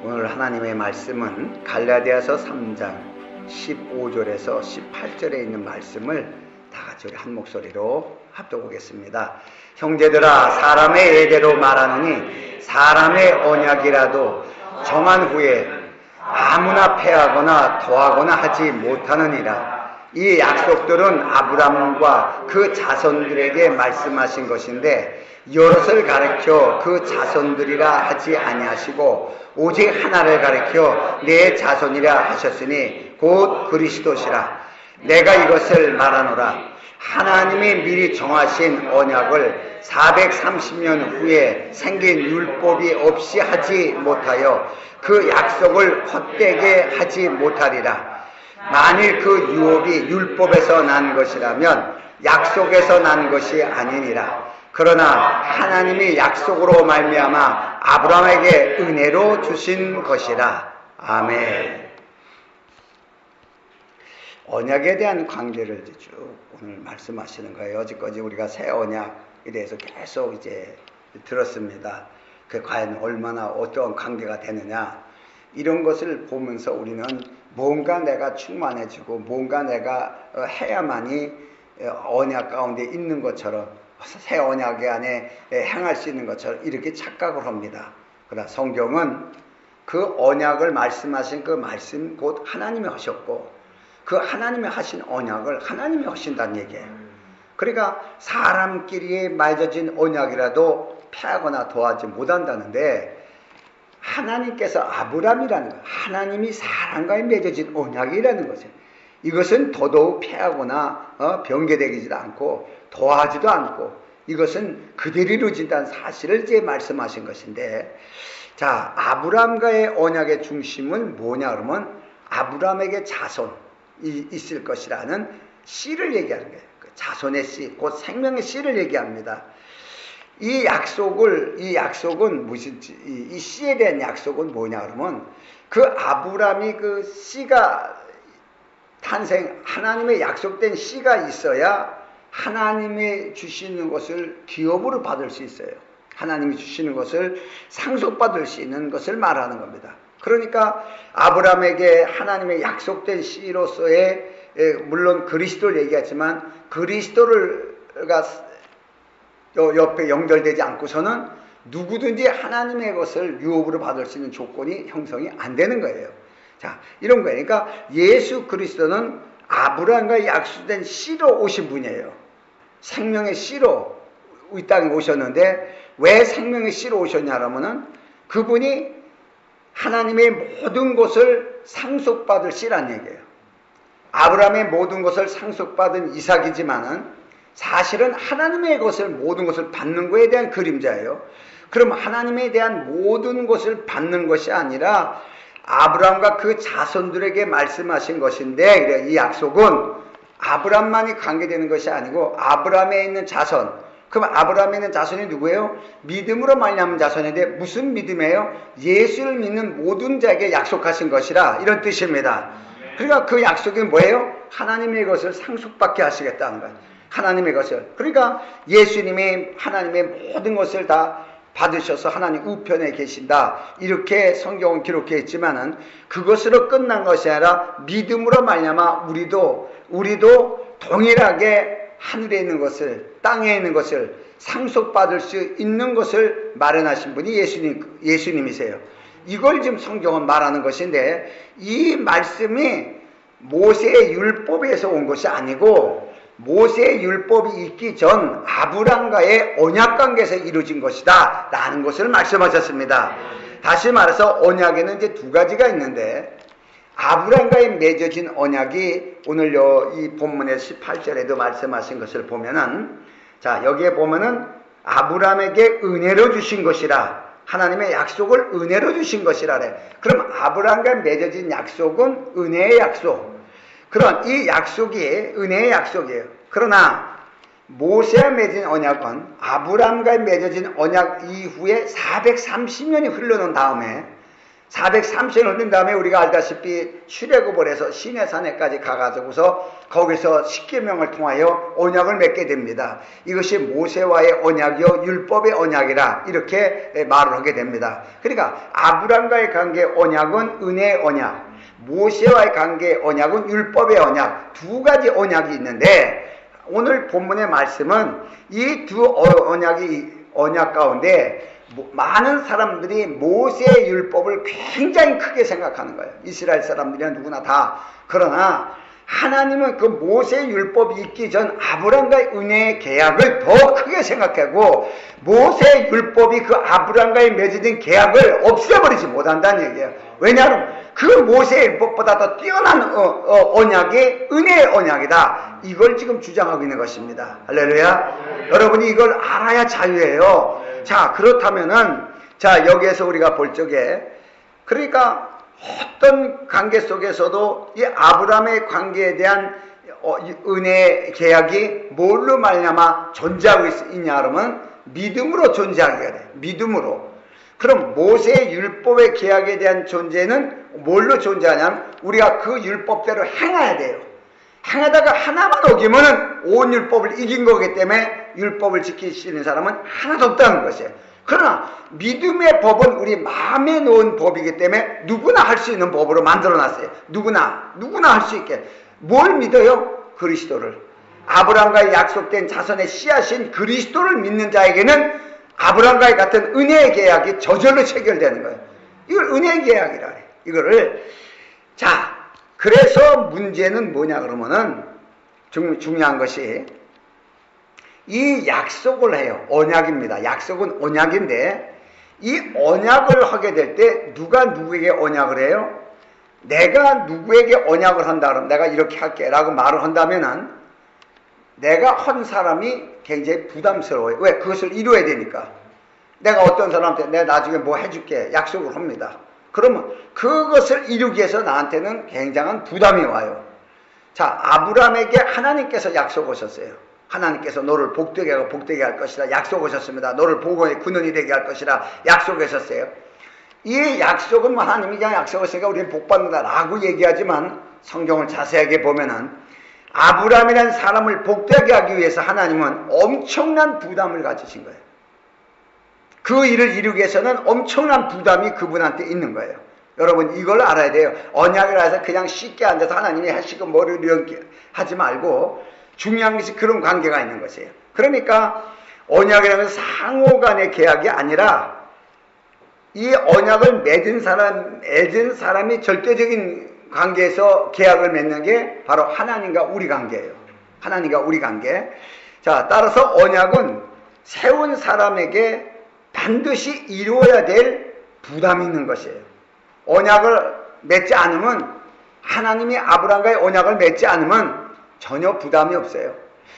오늘 하나님의 말씀은 갈라디아서 3장 15절에서 18절에 있는 말씀을 다 같이 우리 한 목소리로 합독하겠습니다. 형제들아, 사람의 예대로 말하느니 사람의 언약이라도 정한 후에 아무나 패하거나 더하거나 하지 못하느니라. 이 약속들은 아브라함과 그 자손들에게 말씀하신 것인데 여럿을 가리켜 그 자손들이라 하지 아니하시고 오직 하나를 가리켜 내 자손이라 하셨으니 곧 그리스도시라. 내가 이것을 말하노라. 하나님이 미리 정하신 언약을 430년 후에 생긴 율법이 없이 하지 못하여 그 약속을 헛되게 하지 못하리라. 만일 그 유업이 율법에서 난 것이라면 약속에서 난 것이 아니니라. 그러나 하나님이 약속으로 말미암아 아브라함에게 은혜로 주신 것이라. 아멘. 언약에 대한 관계를 쭉 오늘 말씀하시는 거예요. 어제까지 우리가 새 언약에 대해서 계속 이제 들었습니다. 그 과연 얼마나 어떤 관계가 되느냐, 이런 것을 보면서 우리는 뭔가 내가 충만해지고 뭔가 내가 해야만이 언약 가운데 있는 것처럼, 새 언약의 안에 행할 수 있는 것처럼 이렇게 착각을 합니다. 그러나 성경은 그 언약을 말씀하신 그 말씀 곧 하나님이 하셨고 그 하나님이 하신 언약을 하나님이 하신다는 얘기예요. 그러니까 사람끼리 맺어진 언약이라도 패하거나 더하지 못한다는데, 하나님께서 아브라함이라는 것, 하나님이 사람과의 맺어진 언약이라는 것이에요. 이것은 더더욱 패하거나 변개되지도 않고 더하지도 않고 이것은 그대로 이루어진다는 사실을 이제 말씀하신 것인데, 자, 아브라함과의 언약의 중심은 뭐냐 그러면 아브라함에게 자손이 있을 것이라는 씨를 얘기하는 거예요. 그 자손의 씨, 곧 생명의 씨를 얘기합니다. 이 약속은 무엇인지, 이 씨에 대한 약속은 뭐냐 그러면 그 아브라함이 그 씨가 하나님의 약속된 씨가 있어야 하나님이 주시는 것을 기업으로 받을 수 있어요. 하나님이 주시는 것을 상속받을 수 있는 것을 말하는 겁니다. 그러니까 아브라함에게 하나님의 약속된 씨로서의, 물론 그리스도를 얘기하지만 그리스도가 옆에 연결되지 않고서는 누구든지 하나님의 것을 유업으로 받을 수 있는 조건이 형성이 안 되는 거예요. 자, 이런 거예요. 그러니까 예수 그리스도는 아브라함과 약속된 씨로 오신 분이에요. 생명의 씨로 이 땅에 오셨는데, 왜 생명의 씨로 오셨냐라면은 그분이 하나님의 모든 것을 상속받을 씨란 얘기예요. 아브라함의 모든 것을 상속받은 이삭이지만은 사실은 하나님의 것을, 모든 것을 받는 것에 대한 그림자예요. 그럼 하나님에 대한 모든 것을 받는 것이 아니라 아브라함과 그 자손들에게 말씀하신 것인데, 이 약속은 아브라함만이 관계되는 것이 아니고 아브라함에 있는 자손, 그럼 아브라함에 있는 자손이 누구예요? 믿음으로 말미암은 자손인데, 무슨 믿음이에요? 예수를 믿는 모든 자에게 약속하신 것이라, 이런 뜻입니다. 그러니까 그 약속이 뭐예요? 하나님의 것을 상속받게 하시겠다는 거예요. 하나님의 것을. 그러니까 예수님이 하나님의 모든 것을 다 받으셔서 하나님 우편에 계신다, 이렇게 성경은 기록해 있지만은 그것으로 끝난 것이 아니라 믿음으로 말미암아 우리도 동일하게 하늘에 있는 것을, 땅에 있는 것을 상속받을 수 있는 것을 마련하신 분이 예수님이세요. 이걸 지금 성경은 말하는 것인데, 이 말씀이 모세의 율법에서 온 것이 아니고 모세의 율법이 있기 전 아브라함과의 언약관계에서 이루어진 것이다 라는 것을 말씀하셨습니다. 다시 말해서 언약에는 이제 두 가지가 있는데, 아브라함과의 맺어진 언약이 오늘 이 본문의 18절에도 말씀하신 것을 보면은, 자, 여기에 보면은 아브라함에게 은혜로 주신 것이라, 하나님의 약속을 은혜로 주신 것이라래. 그럼 아브라함과 맺어진 약속은 은혜의 약속. 그런 이 약속이 은혜의 약속이에요. 그러나 모세와 맺은 언약은 아브라함과 맺어진 언약 이후에 430년이 흘러난 다음에 430년 흘린 다음에 우리가 알다시피 출애굽을 해서 시내산에까지 가가지고서 거기서 십계명을 통하여 언약을 맺게 됩니다. 이것이 모세와의 언약이요 율법의 언약이라 이렇게 말을 하게 됩니다. 그러니까 아브람과의 관계 언약은 은혜의 언약, 모세와의 관계 언약은 율법의 언약, 두 가지 언약이 있는데 오늘 본문의 말씀은 이 두 언약 가운데 많은 사람들이 모세의 율법을 굉장히 크게 생각하는 거예요. 이스라엘 사람들이나 누구나 다. 그러나 하나님은 그 모세의 율법이 있기 전 아브람과의 은혜의 계약을 더 크게 생각하고 모세의 율법이 그 아브람과의 맺어진 계약을 없애버리지 못한다는 얘기예요. 왜냐하면 그 모세의 율법보다 더 뛰어난 언약이 은혜의 언약이다. 이걸 지금 주장하고 있는 것입니다. 할렐루야. 여러분이 이걸 알아야 자유예요. 자, 그렇다면은, 자, 여기에서 우리가 볼 적에, 그러니까 어떤 관계 속에서도 이 아브라함의 관계에 대한 은혜의 계약이 뭘로 말미암아 존재하고 있냐 그러면 믿음으로 존재하게 돼. 믿음으로. 그럼 모세의 율법의 계약에 대한 존재는 뭘로 존재하냐면 우리가 그 율법대로 행해야 돼요. 행하다가 하나만 어기면은 온 율법을 이긴 거기 때문에 율법을 지키시는 사람은 하나도 없다는 것이에요. 그러나 믿음의 법은 우리 마음에 놓은 법이기 때문에 누구나 할 수 있는 법으로 만들어놨어요. 누구나 할 수 있게. 뭘 믿어요? 그리스도를. 아브라함과의 약속된 자손의 씨앗인 그리스도를 믿는 자에게는 아브라함과의 같은 은혜의 계약이 저절로 체결되는 거예요. 이걸 은혜의 계약이라 해요. 이거를. 자, 그래서 문제는 뭐냐 그러면은 중요한 것이 이 약속을 해요. 언약입니다. 약속은 언약인데 이 언약을 하게 될 때 누가 누구에게 언약을 해요? 내가 누구에게 언약을 한다 그러면 내가 이렇게 할게 라고 말을 한다면은 내가 한 사람이 굉장히 부담스러워요. 왜? 그것을 이루어야 되니까. 내가 어떤 사람한테 내가 나중에 뭐 해줄게 약속을 합니다. 그러면 그것을 이루기 위해서 나한테는 굉장한 부담이 와요. 자, 아브라함에게 하나님께서 약속하셨어요. 하나님께서 너를 복되게 하고 복되게 할 것이라 약속하셨습니다. 너를 복의 근원이 되게 할 것이라 약속하셨어요. 이 약속은 하나님이 그냥 약속하시니까 우리는 복받는다라고 얘기하지만 성경을 자세하게 보면은 아브라함이라는 사람을 복되게 하기 위해서 하나님은 엄청난 부담을 가지신 거예요. 그 일을 이루기 위해서는 엄청난 부담이 그분한테 있는 거예요. 여러분 이걸 알아야 돼요. 언약이라 해서 그냥 쉽게 앉아서 하나님이 하시고 뭐를 이렇게 하지 말고 중요한 것이 그런 관계가 있는 것이에요. 그러니까 언약이라는 상호 간의 계약이 아니라 이 언약을 맺은 사람이 절대적인 관계에서 계약을 맺는 게 바로 하나님과 우리 관계예요. 하나님과 우리 관계. 자, 따라서 언약은 세운 사람에게 반드시 이루어야 될 부담이 있는 것이에요. 언약을 맺지 않으면 하나님이 아브라함과의 언약을 맺지 않으면 전혀 부담이 없어요.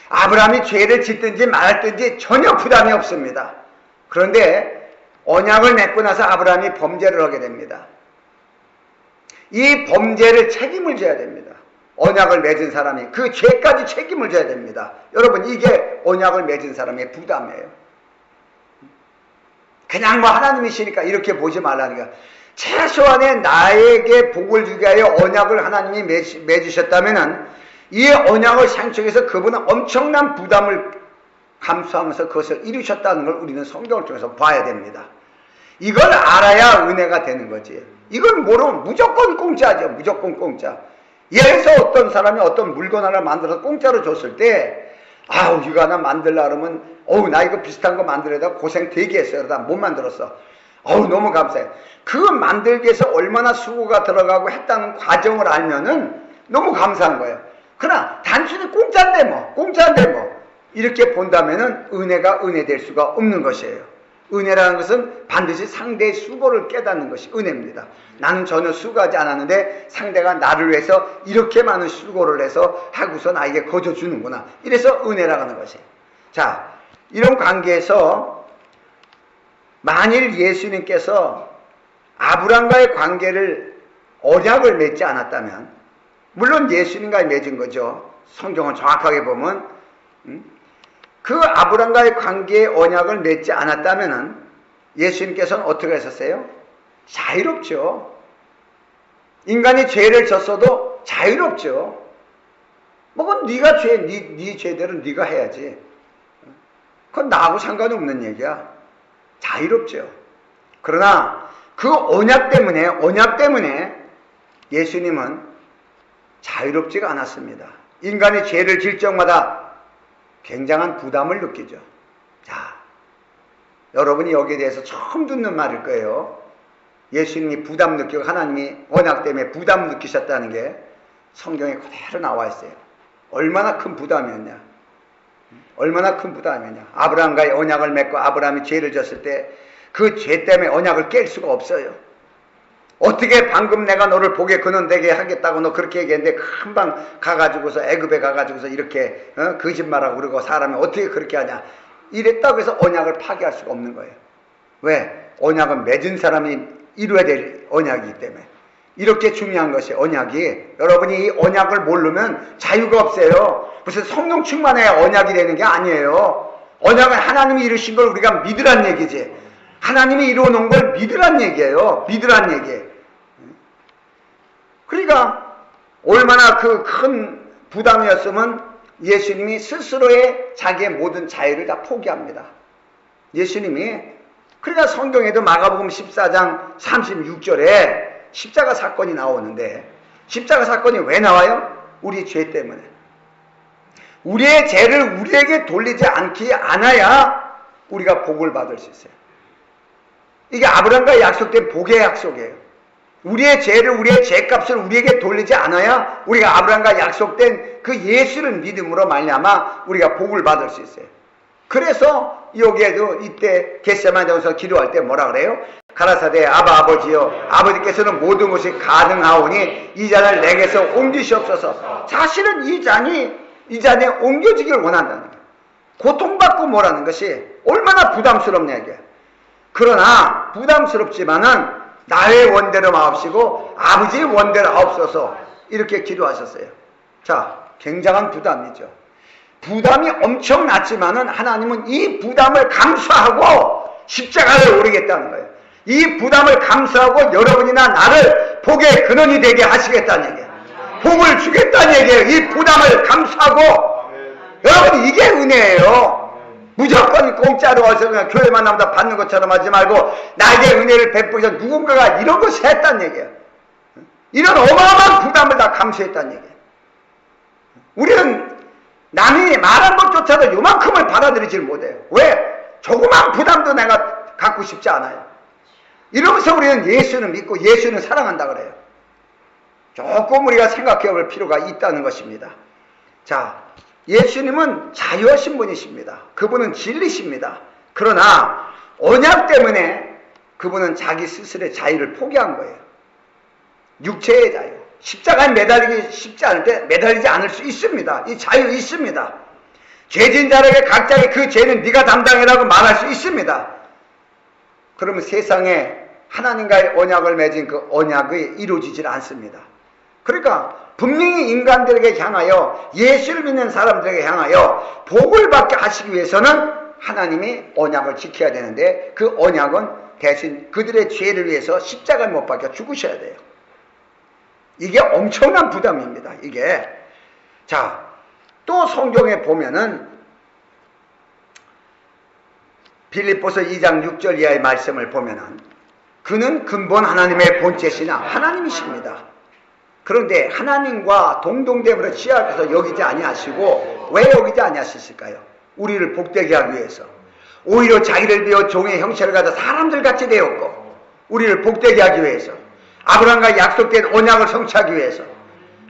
아브라함이 죄를 짓든지 말든지 전혀 부담이 없습니다. 그런데 언약을 맺고 나서 아브라함이 범죄를 하게 됩니다. 이 범죄를 책임을 져야 됩니다. 언약을 맺은 사람이 그 죄까지 책임을 져야 됩니다. 여러분 이게 언약을 맺은 사람의 부담이에요. 그냥 뭐 하나님이시니까 이렇게 보지 말라니까. 최소한의 나에게 복을 주게 하여 언약을 하나님이 맺으셨다면은 이 언약을 상속해서 그분은 엄청난 부담을 감수하면서 그것을 이루셨다는 걸 우리는 성경을 통해서 봐야 됩니다. 이걸 알아야 은혜가 되는 거지. 이걸 모르면 무조건 공짜죠. 무조건 공짜. 예를 들어서 어떤 사람이 어떤 물건 하나 만들어서 공짜로 줬을 때 아우 이거 하나 만들려고 그러면 나 이거 비슷한 거 만들려다 고생 되게 했어요. 그러다 못 만들었어. 너무 감사해. 그거 만들기 위해서 얼마나 수고가 들어가고 했다는 과정을 알면은 너무 감사한 거예요. 그러나 단순히 공짜인데 뭐 이렇게 본다면은 은혜가 은혜될 수가 없는 것이에요. 은혜라는 것은 반드시 상대의 수고를 깨닫는 것이 은혜입니다. 나는 전혀 수고하지 않았는데 상대가 나를 위해서 이렇게 많은 수고를 해서 하고서 나에게 거저 주는구나. 이래서 은혜라고 하는 것이에요. 자, 이런 관계에서 만일 예수님께서 아브라함과의 관계를 언약을 맺지 않았다면, 물론 예수님과 맺은 거죠. 성경을 정확하게 보면 그 아브라함과의 관계의 언약을 맺지 않았다면 예수님께서는 어떻게 하셨어요? 자유롭죠. 인간이 죄를 졌어도 자유롭죠. 뭐 그건 네가 네 죄대로 네가 해야지. 그건 나하고 상관없는 얘기야. 자유롭죠. 그러나 그 언약 때문에 예수님은 자유롭지가 않았습니다. 인간이 죄를 질 적마다 굉장한 부담을 느끼죠. 자, 여러분이 여기에 대해서 처음 듣는 말일 거예요. 예수님이 부담 느끼고 하나님이 언약 때문에 부담 느끼셨다는 게 성경에 그대로 나와 있어요. 얼마나 큰 부담이었냐. 얼마나 큰 부담이었냐. 아브라함과의 언약을 맺고 아브라함이 죄를 졌을 때 그 죄 때문에 언약을 깰 수가 없어요. 어떻게 방금 내가 너를 복에 근원되게 하겠다고 너 그렇게 얘기했는데 금방 가가지고서 애굽에 가가지고서 이렇게 거짓말하고 그러고 사람이 어떻게 그렇게 하냐. 이랬다고 해서 언약을 파기할 수가 없는 거예요. 왜? 언약은 맺은 사람이 이루어야 될 언약이기 때문에. 이렇게 중요한 것이 언약이, 여러분이 이 언약을 모르면 자유가 없어요. 무슨 성령 충만해야 언약이 되는 게 아니에요. 언약은 하나님이 이루신 걸 우리가 믿으란 얘기지. 하나님이 이루어놓은 걸 믿으란 얘기예요. 믿으란 얘기. 그러니까 얼마나 그 큰 부담이었으면 예수님이 스스로의 자기의 모든 자유를 다 포기합니다. 예수님이. 그러니까 성경에도 마가복음 14장 36절에 십자가 사건이 나오는데, 십자가 사건이 왜 나와요? 우리 죄 때문에. 우리의 죄를 우리에게 돌리지 않아야 우리가 복을 받을 수 있어요. 이게 아브라함과 약속된 복의 약속이에요. 우리의 죄를, 우리의 죄값을 우리에게 돌리지 않아야 우리가 아브라함과 약속된 그 예수를 믿음으로 말미암아 우리가 복을 받을 수 있어요. 그래서 여기에도 이때 겟세마네에서 기도할 때 뭐라 그래요? 가라사대 아버지여, 아버지께서는 모든 것이 가능하오니 이 잔을 내게서 옮기시옵소서. 사실은 이 잔에 옮겨지길 원한다는 거예요. 고통받고 뭐라는 것이 얼마나 부담스럽냐 이게. 그러나 부담스럽지만은 나의 원대로 마옵시고 아버지의 원대로 하옵소서, 이렇게 기도하셨어요. 자, 굉장한 부담이죠. 부담이 엄청났지만은 하나님은 이 부담을 감수하고 십자가를 오르겠다는 거예요. 이 부담을 감수하고 여러분이나 나를 복의 근원이 되게 하시겠다는 얘기예요. 복을 주겠다는 얘기예요. 이 부담을 감수하고. 여러분, 이게 은혜예요. 무조건 공짜로 와서 그냥 교회만 나오다 받는 것처럼 하지 말고 나에게 은혜를 베푸셔 누군가가 이런 것을 했다는 얘기예요. 이런 어마어마한 부담을 다 감수했다는 얘기예요. 우리는 남이 말한 것조차도 요만큼을 받아들이질 못해요. 왜? 조그만 부담도 내가 갖고 싶지 않아요. 이러면서 우리는 예수는 믿고 예수는 사랑한다 그래요. 조금 우리가 생각해 볼 필요가 있다는 것입니다. 자, 예수님은 자유하신 분이십니다. 그분은 진리십니다. 그러나 언약 때문에 그분은 자기 스스로의 자유를 포기한 거예요. 육체의 자유. 십자가에 매달리기 쉽지 않을 때 매달리지 않을 수 있습니다. 이 자유 있습니다. 죄진 자에게 각자의 그 죄는 네가 담당해라고 말할 수 있습니다. 그러면 세상에 하나님과의 언약을 맺은 그 언약이 이루어지질 않습니다. 그러니까 분명히 인간들에게 향하여, 예수를 믿는 사람들에게 향하여 복을 받게 하시기 위해서는 하나님이 언약을 지켜야 되는데, 그 언약은 대신 그들의 죄를 위해서 십자가에 못 박혀 죽으셔야 돼요. 이게 엄청난 부담입니다. 이게. 자, 또 성경에 보면은 빌립보서 2장 6절 이하의 말씀을 보면은 그는 근본 하나님의 본체시나 하나님이십니다. 그런데 하나님과 동등됨으로 취하셔서 여기지 아니하시고, 왜 여기지 아니하셨을까요? 우리를 복되게 하기 위해서. 오히려 자기를 비워 종의 형체를 가져 사람들같이 되었고, 우리를 복되게 하기 위해서, 아브라함과 약속된 언약을 성취하기 위해서,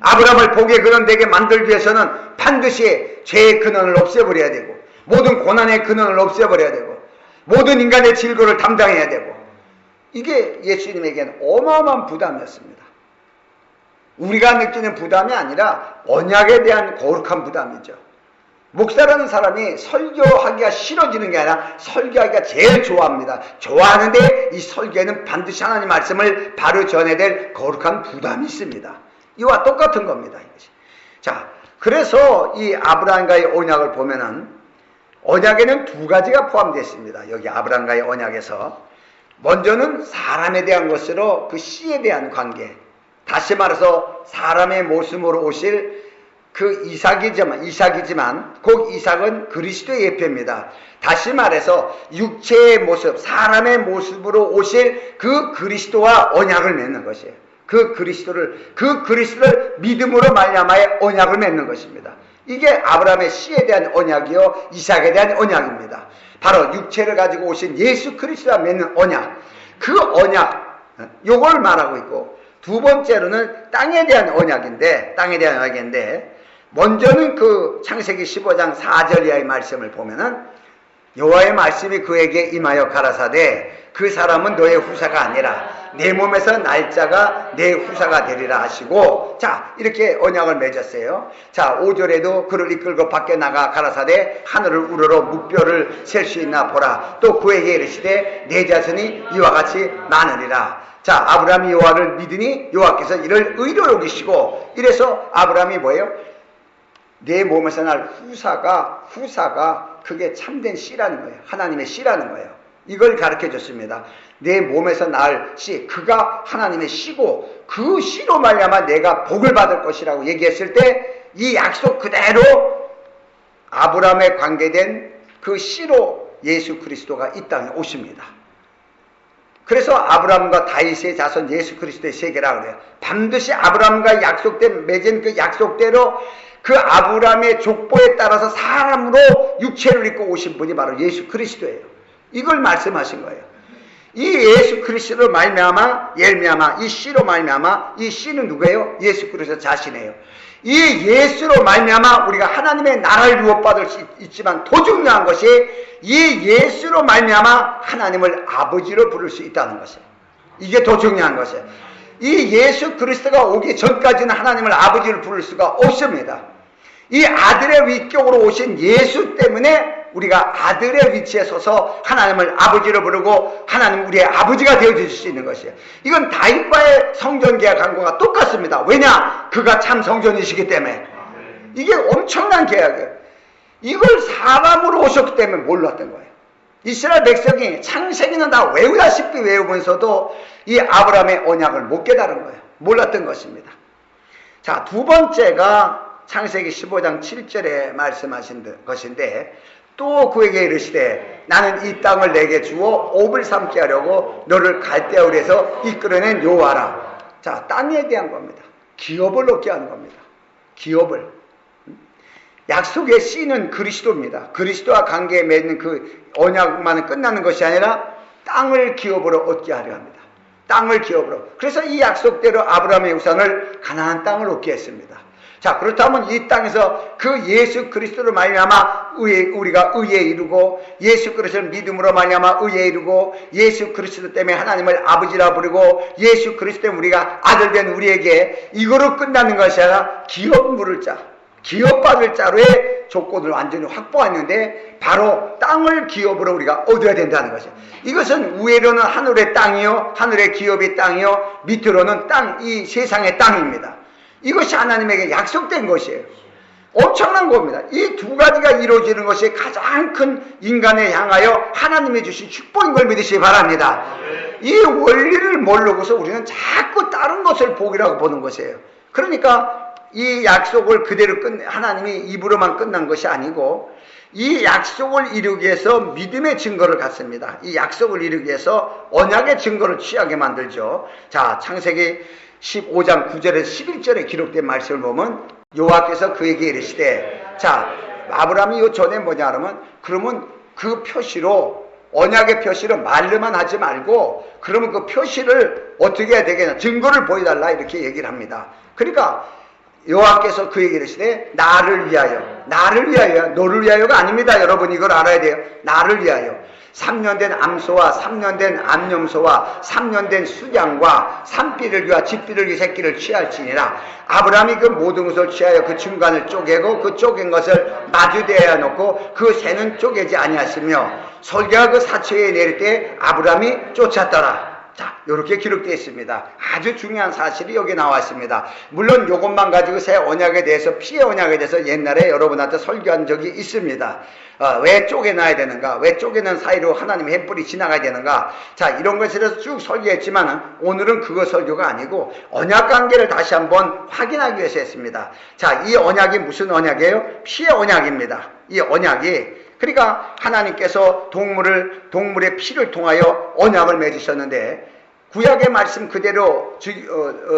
아브라함을 복의 근원되게 만들기 위해서는 반드시 죄의 근원을 없애버려야 되고, 모든 고난의 근원을 없애버려야 되고, 모든 인간의 질고를 담당해야 되고, 이게 예수님에게는 어마어마한 부담이었습니다. 우리가 느끼는 부담이 아니라 언약에 대한 거룩한 부담이죠. 목사라는 사람이 설교하기가 싫어지는 게 아니라 설교하기가 제일 좋아합니다. 좋아하는데 이 설교에는 반드시 하나님 말씀을 바로 전해야 될 거룩한 부담이 있습니다. 이와 똑같은 겁니다. 이것이. 자, 그래서 이 아브라함과의 언약을 보면은 언약에는 두 가지가 포함되어 있습니다. 여기 아브라함과의 언약에서 먼저는 사람에 대한 것으로 그 씨에 대한 관계, 다시 말해서 사람의 모습으로 오실 그 이삭이지만 곧 이삭은 그리스도의 예표입니다. 다시 말해서 육체의 모습, 사람의 모습으로 오실 그 그리스도와 언약을 맺는 것이에요. 그 그리스도를 믿음으로 말미암아의 언약을 맺는 것입니다. 이게 아브라함의 씨에 대한 언약이요, 이삭에 대한 언약입니다. 바로 육체를 가지고 오신 예수 그리스도와 맺는 언약, 그 언약, 요걸 말하고 있고, 두 번째로는 땅에 대한 언약인데, 먼저는 그 창세기 15장 4절 이하의 말씀을 보면은 여호와의 말씀이 그에게 임하여 가라사대 그 사람은 너의 후사가 아니라 내 몸에서 날짜가 내 후사가 되리라 하시고, 자, 이렇게 언약을 맺었어요. 자, 5절에도 그를 이끌고 밖에 나가 가라사대 하늘을 우러러 무뼈를 셀 수 있나 보라. 또 그에게 이르시되 내 자손이 이와 같이 많으리라. 자, 아브라함이 여호와를 믿으니 여호와께서 이를 의로 여기시고, 이래서 아브라함이 뭐예요? 내 몸에서 날 후사가 그게 참된 씨라는 거예요. 하나님의 씨라는 거예요. 이걸 가르쳐 줬습니다. 내 몸에서 날 씨, 그가 하나님의 씨고 그 씨로 말미암아 내가 복을 받을 것이라고 얘기했을 때 이 약속 그대로 아브라함에 관계된 그 씨로 예수 그리스도가 이 땅에 오십니다. 그래서 아브라함과 다윗의 자손 예수 그리스도의 세계라고 그래요. 반드시 아브라함과 맺은 그 약속대로 그 아브라함의 족보에 따라서 사람으로 육체를 입고 오신 분이 바로 예수 그리스도예요. 이걸 말씀하신 거예요. 이 예수 그리스도로 말미암아 이 씨로 말미암아, 이 씨는 누구예요? 예수 그리스도 자신이에요. 이 예수로 말미암아 우리가 하나님의 나라를 유업받을 수 있지만 더 중요한 것이 이 예수로 말미암아 하나님을 아버지로 부를 수 있다는 것이에요. 이게 더 중요한 것이에요. 이 예수 그리스도가 오기 전까지는 하나님을 아버지로 부를 수가 없습니다. 이 아들의 위격으로 오신 예수 때문에 우리가 아들의 위치에 서서 하나님을 아버지로 부르고 하나님 우리의 아버지가 되어줄 수 있는 것이에요. 이건 다윗과의 성전 계약한 거가 똑같습니다. 왜냐? 그가 참 성전이시기 때문에. 이게 엄청난 계약이에요. 이걸 사람으로 오셨기 때문에 몰랐던 거예요. 이스라엘 백성이 창세기는 다 외우다시피 외우면서도 이 아브라함의 언약을 못 깨달은 거예요. 몰랐던 것입니다. 자, 두 번째가 창세기 15장 7절에 말씀하신 것인데, 또 그에게 이르시되 나는 이 땅을 내게 주어 옵을 삼게 하려고 너를 갈대아울에서 이끌어낸 여호와라. 자, 땅에 대한 겁니다. 기업을 얻게 하는 겁니다. 기업을. 약속의 씨는 그리스도입니다. 그리스도와 관계에 맺는 그 언약만은 끝나는 것이 아니라 땅을 기업으로 얻게 하려 합니다. 땅을 기업으로. 그래서 이 약속대로 아브라함의 우상을 가나안 땅을 얻게 했습니다. 자, 그렇다면 이 땅에서 그 예수 그리스도로 말미암아 우리가 의에 이르고, 예수 그리스도를 믿음으로 말미암아 의에 이르고, 예수 그리스도 때문에 하나님을 아버지라 부르고, 예수 그리스도 때문에 우리가 아들 된 우리에게 이거로 끝나는 것이 아니라 기업 물을 자, 기업 받을 자로의 조건을 완전히 확보했는데 바로 땅을 기업으로 우리가 얻어야 된다는 것이에요. 이것은 위로는 하늘의 땅이요, 하늘의 기업의 땅이요, 밑으로는 땅, 이 세상의 땅입니다. 이것이 하나님에게 약속된 것이에요. 엄청난 겁니다. 이 두 가지가 이루어지는 것이 가장 큰 인간에 향하여 하나님이 주신 축복인 걸 믿으시기 바랍니다. 이 원리를 모르고서 우리는 자꾸 다른 것을 복이라고 보는 것이에요. 그러니까 이 약속을 그대로 하나님이 입으로만 끝난 것이 아니고 이 약속을 이루기 위해서 믿음의 증거를 갖습니다. 이 약속을 이루기 위해서 언약의 증거를 취하게 만들죠. 자, 창세기 15장 9절에서 11절에 기록된 말씀을 보면 여호와께서 그에게 이르시되, 자, 아브라함이 요 전에 뭐냐 그러면 그 표시로, 언약의 표시로 말로만 하지 말고 그러면 그 표시를 어떻게 해야 되겠냐, 증거를 보여달라, 이렇게 얘기를 합니다. 그러니까 여호와께서 그에게 이르시되 나를 위하여, 너를 위하여가 아닙니다. 여러분 이걸 알아야 돼요. 나를 위하여 3년 된 암소와 3년 된 암염소와 3년 된 수양과 산비둘기와 집비둘기 새끼를 취할지니라. 아브라함이 그 모든 것을 취하여 그 중간을 쪼개고 그 쪼갠 것을 마주대하여 놓고 그 새는 쪼개지 아니하시며, 설계가 그 사처에 내릴 때 아브라함이 쫓았더라. 자, 이렇게 기록되어 있습니다. 아주 중요한 사실이 여기 나와 있습니다. 물론 이것만 가지고 새 언약에 대해서, 피의 언약에 대해서 옛날에 여러분한테 설교한 적이 있습니다. 왜 쪼개놔야 되는가? 왜 쪼개는 사이로 하나님의 햇불이 지나가야 되는가? 자, 이런 것에 대해서 쭉 설교했지만 오늘은 그거 설교가 아니고 언약 관계를 다시 한번 확인하기 위해서 했습니다. 자, 이 언약이 무슨 언약이에요? 피의 언약입니다. 이 언약이, 그러니까 하나님께서 동물의 피를 통하여 언약을 맺으셨는데, 구약의 말씀 그대로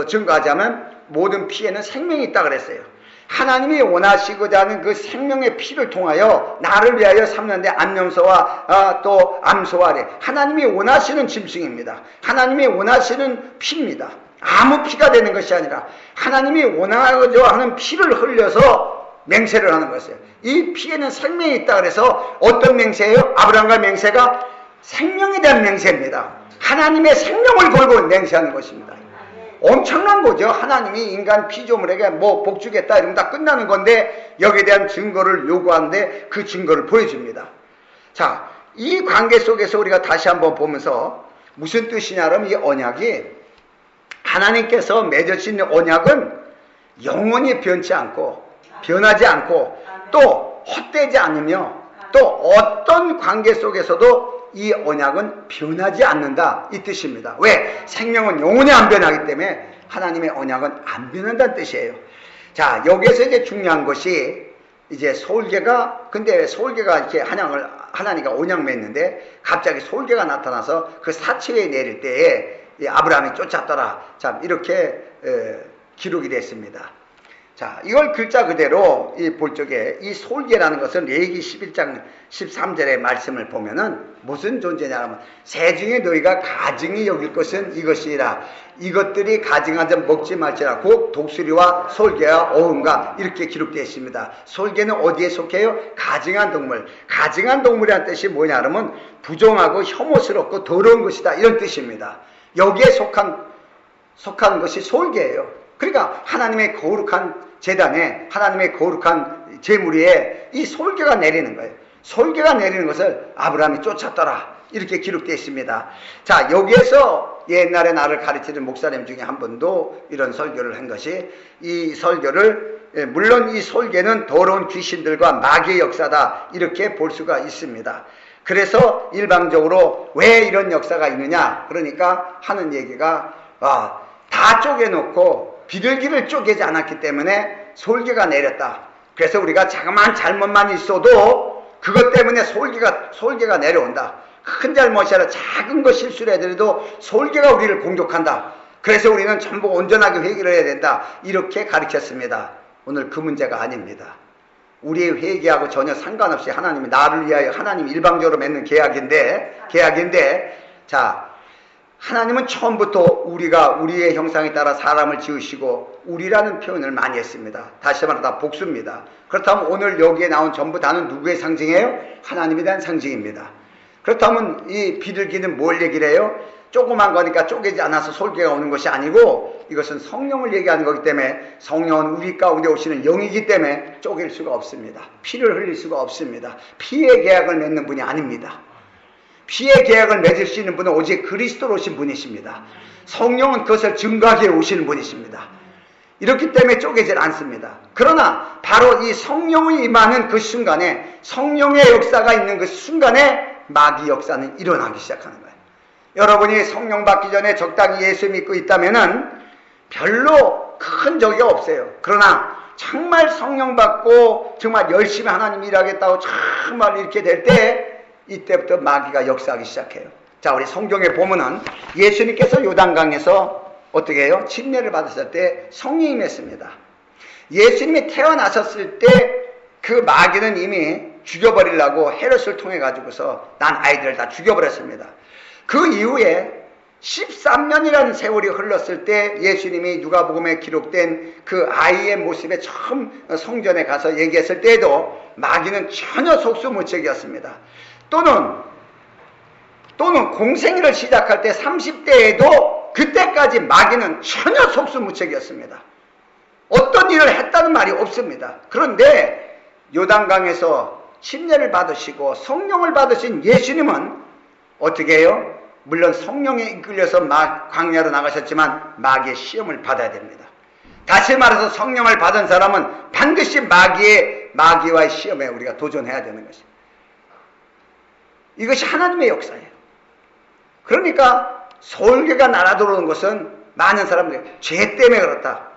증거하자면 모든 피에는 생명이 있다 그랬어요. 하나님이 원하시고자 하는 그 생명의 피를 통하여 나를 위하여 삼는데 암염소와 또 암소와 아래, 하나님이 원하시는 짐승입니다. 하나님이 원하시는 피입니다. 아무 피가 되는 것이 아니라 하나님이 원하고자 하는 피를 흘려서 맹세를 하는 것이에요. 이 피에는 생명이 있다 그래서 어떤 맹세예요? 아브라함과 맹세가 생명에 대한 맹세입니다. 하나님의 생명을 걸고 맹세하는 것입니다. 엄청난 거죠. 하나님이 인간 피조물에게 뭐 복 주겠다 이러면 다 끝나는 건데 여기에 대한 증거를 요구하는데 그 증거를 보여줍니다. 자, 이 관계 속에서 우리가 다시 한번 보면서 무슨 뜻이냐면, 이 언약이, 하나님께서 맺으신 언약은 영원히 변치 않고 변하지 않고 또 헛되지 않으며 또 어떤 관계 속에서도 이 언약은 변하지 않는다, 이 뜻입니다. 왜? 생명은 영원히 안 변하기 때문에 하나님의 언약은 안 변한다는 뜻이에요. 자, 여기에서 이제 중요한 것이 이제 솔개가, 근데 솔개가 이렇게 하나님과 언약 맺는데 갑자기 솔개가 나타나서 그 사체에 내릴 때에 아브라함이 쫓았더라. 참, 이렇게 기록이 됐습니다. 자, 이걸 글자 그대로 볼 적에 이 솔개라는 것은 레위기 11장 13절의 말씀을 보면은 무슨 존재냐면, 새 중에 너희가 가증히 여길 것은 이것이라. 이것들이 가증하자 먹지 말지라. 곧 독수리와 솔개와 어음과 이렇게 기록되어 있습니다. 솔개는 어디에 속해요? 가증한 동물. 가증한 동물이라는 뜻이 뭐냐 그러면 부정하고 혐오스럽고 더러운 것이다, 이런 뜻입니다. 여기에 속한 것이 솔개예요. 그러니까 하나님의 거룩한 제단에, 하나님의 거룩한 제물 위에 이 솔개가 내리는 거예요. 솔개가 내리는 것을 아브라함이 쫓았더라, 이렇게 기록되어 있습니다. 자, 여기에서 옛날에 나를 가르치는 목사님 중에 한 분도 이런 설교를 한 것이, 이 설교를, 물론 이 솔개는 더러운 귀신들과 마귀의 역사다, 이렇게 볼 수가 있습니다. 그래서 일방적으로 왜 이런 역사가 있느냐, 그러니까 하는 얘기가, 다 쪼개놓고 비둘기를 쪼개지 않았기 때문에 솔개가 내렸다. 그래서 우리가 자그마한 잘못만 있어도 그것 때문에 솔개가 내려온다. 큰 잘못이 아니라 작은 거 실수를 해더라도 솔개가 우리를 공격한다. 그래서 우리는 전부 온전하게 회개를 해야 된다, 이렇게 가르쳤습니다. 오늘 그 문제가 아닙니다. 우리의 회개하고 전혀 상관없이 하나님이 나를 위하여, 하나님 일방적으로 맺는 계약인데, 자, 하나님은 처음부터 우리의 형상에 따라 사람을 지으시고, 우리라는 표현을 많이 했습니다. 다시 말해 다 복수입니다. 그렇다면 오늘 여기에 나온 전부 다는 누구의 상징이에요? 하나님에 대한 상징입니다. 그렇다면 이 비둘기는 뭘 얘기를 해요? 조그만 거니까 쪼개지 않아서 솔개가 오는 것이 아니고, 이것은 성령을 얘기하는 거기 때문에, 성령은 우리 가운데 오시는 영이기 때문에 쪼갤 수가 없습니다. 피를 흘릴 수가 없습니다. 피의 계약을 맺는 분이 아닙니다. 피의 계약을 맺을 수 있는 분은 오직 그리스도로 오신 분이십니다. 성령은 그것을 증거하기에 오시는 분이십니다. 이렇기 때문에 쪼개질 않습니다. 그러나 바로 이 성령이 임하는 그 순간에, 성령의 역사가 있는 그 순간에 마귀 역사는 일어나기 시작하는 거예요. 여러분이 성령 받기 전에 적당히 예수 믿고 있다면은 별로 큰 적이 없어요. 그러나 정말 성령 받고 정말 열심히 하나님 일하겠다고 정말 이렇게 될 때, 이때부터 마귀가 역사하기 시작해요. 자, 우리 성경에 보면은 예수님께서 요단강에서 어떻게 해요? 침례를 받았을 때 성령이 임했습니다. 예수님이 태어나셨을 때 그 마귀는 이미 죽여버리려고 헤롯을 통해 가지고서 난 아이들을 다 죽여버렸습니다. 그 이후에 13년이라는 세월이 흘렀을 때 예수님이 누가복음에 기록된 그 아이의 모습에 처음 성전에 가서 얘기했을 때에도 마귀는 전혀 속수무책이었습니다. 또는 공생애를 시작할 때 30대에도 그때까지 마귀는 전혀 속수무책이었습니다. 어떤 일을 했다는 말이 없습니다. 그런데 요단강에서 침례를 받으시고 성령을 받으신 예수님은 어떻게 해요? 물론 성령에 이끌려서 광야로 나가셨지만 마귀의 시험을 받아야 됩니다. 다시 말해서 성령을 받은 사람은 반드시 마귀와의 시험에 우리가 도전해야 되는 것입니다. 이것이 하나님의 역사예요. 그러니까 솔개가 날아들어오는 것은 많은 사람들이 죄 때문에 그렇다.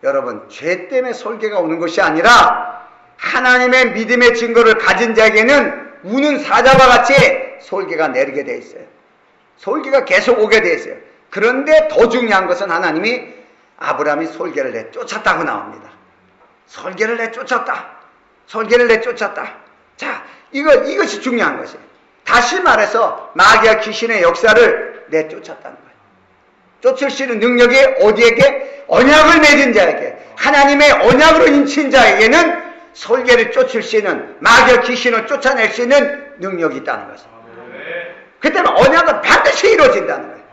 여러분, 죄 때문에 솔개가 오는 것이 아니라 하나님의 믿음의 증거를 가진 자에게는 우는 사자와 같이 솔개가 내리게 되어 있어요. 솔개가 계속 오게 되어 있어요. 그런데 더 중요한 것은 하나님이 아브라함이 솔개를 내쫓았다고 나옵니다. 솔개를 내쫓았다. 솔개를 내쫓았다. 자, 이것이 중요한 것이에요. 다시 말해서 마귀와 귀신의 역사를 내쫓았다는 거예요. 쫓을 수 있는 능력이 어디에게? 언약을 맺은 자에게, 하나님의 언약으로 인친 자에게는 솔개를 쫓을 수 있는, 마귀와 귀신을 쫓아낼 수 있는 능력이 있다는 것이에요. 그 때문에 언약은 반드시 이루어진다는 거예요.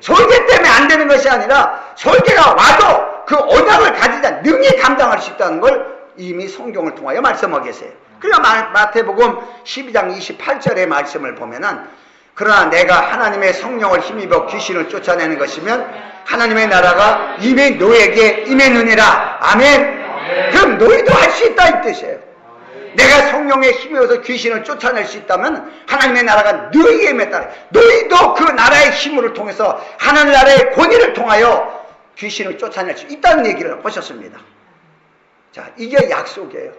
솔개 때문에 안 되는 것이 아니라 솔개가 와도 그 언약을 가진 자 능히 감당할 수 있다는 걸 이미 성경을 통하여 말씀하고 계세요. 그러니까 마태복음 12장 28절의 말씀을 보면은, 그러나 내가 하나님의 성령을 힘입어 귀신을 쫓아내는 것이면 하나님의 나라가 이미 너에게 임했느니라. 아멘. 그럼 너희도 할 수 있다 이 뜻이에요. 내가 성령에 힘입어서 귀신을 쫓아낼 수 있다면 하나님의 나라가 너희에게 임했다. 너희도 그 나라의 힘을 통해서 하나님 나라의 권위를 통하여 귀신을 쫓아낼 수 있다는 얘기를 하셨습니다. 자, 이게 약속이에요.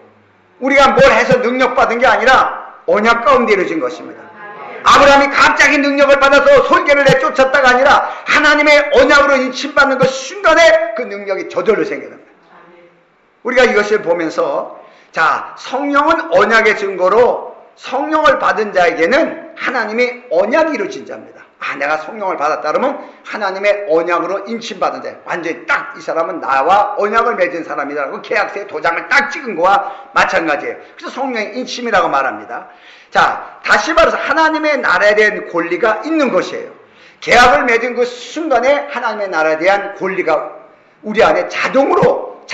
우리가 뭘 해서 능력받은 게 아니라 언약 가운데 이루어진 것입니다. 아브라함이 갑자기 능력을 받아서 솔개를 내쫓았다가 아니라 하나님의 언약으로 인침받는 그 순간에 그 능력이 저절로 생기는 거예요. 우리가 이것을 보면서, 자, 성령은 언약의 증거로 성령을 받은 자에게는 하나님의 언약이 이루어진 자입니다. 내가 성령을 받았다 그러면 하나님의 언약으로 인침받은 자, 완전히 딱 이 사람은 나와 언약을 맺은 사람이라고 계약서에 도장을 딱 찍은 거와 마찬가지예요. 그래서 성령의 인침이라고 말합니다. 자, 다시 말해서 하나님의 나라에 대한 권리가 있는 것이에요. 계약을 맺은 그 순간에 하나님의 나라에 대한 권리가 우리 안에 자동으로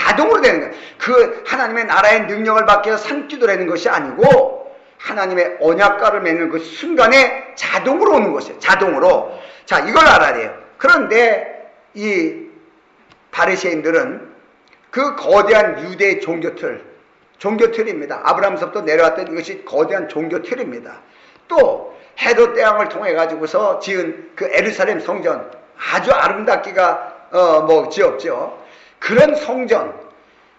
되는 거예요. 그 하나님의 나라의 능력을 받기 위해서 산기도라는 것이 아니고 하나님의 언약과를 맺는 그 순간에 자동으로 오는 것이에요. 자동으로. 자, 이걸 알아야 돼요. 그런데 이 바리새인들은 그 거대한 유대의 종교틀입니다. 아브라함서부터 내려왔던 이것이 거대한 종교틀입니다. 또 헤롯 대왕을 통해 가지고서 지은 그 예루살렘 성전, 아주 아름답기가 지었죠. 그런 성전,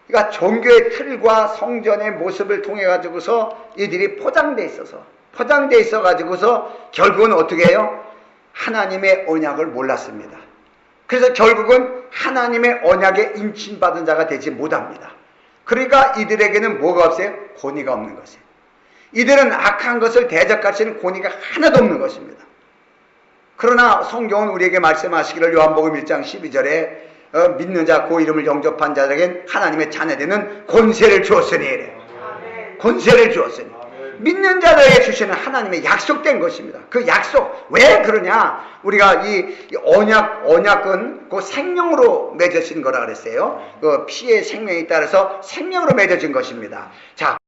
그러니까 종교의 틀과 성전의 모습을 통해 가지고서 이들이 포장돼 있어 가지고서 결국은 어떻게 해요? 하나님의 언약을 몰랐습니다. 그래서 결국은 하나님의 언약에 인침받은 자가 되지 못합니다. 그러니까 이들에게는 뭐가 없어요? 권위가 없는 것이에요. 이들은 악한 것을 대적할 수 있는 권위가 하나도 없는 것입니다. 그러나 성경은 우리에게 말씀하시기를 요한복음 1장 12절에 믿는 자 그 이름을 영접한 자에겐 하나님의 자녀되는 권세를 주었으니 이래. 권세를 주었으니. 믿는 자들에게 주시는 하나님의 약속된 것입니다. 그 약속, 왜 그러냐? 우리가 이 언약은 그 생명으로 맺어진 거라 그랬어요. 그 피의 생명에 따라서 생명으로 맺어진 것입니다. 자,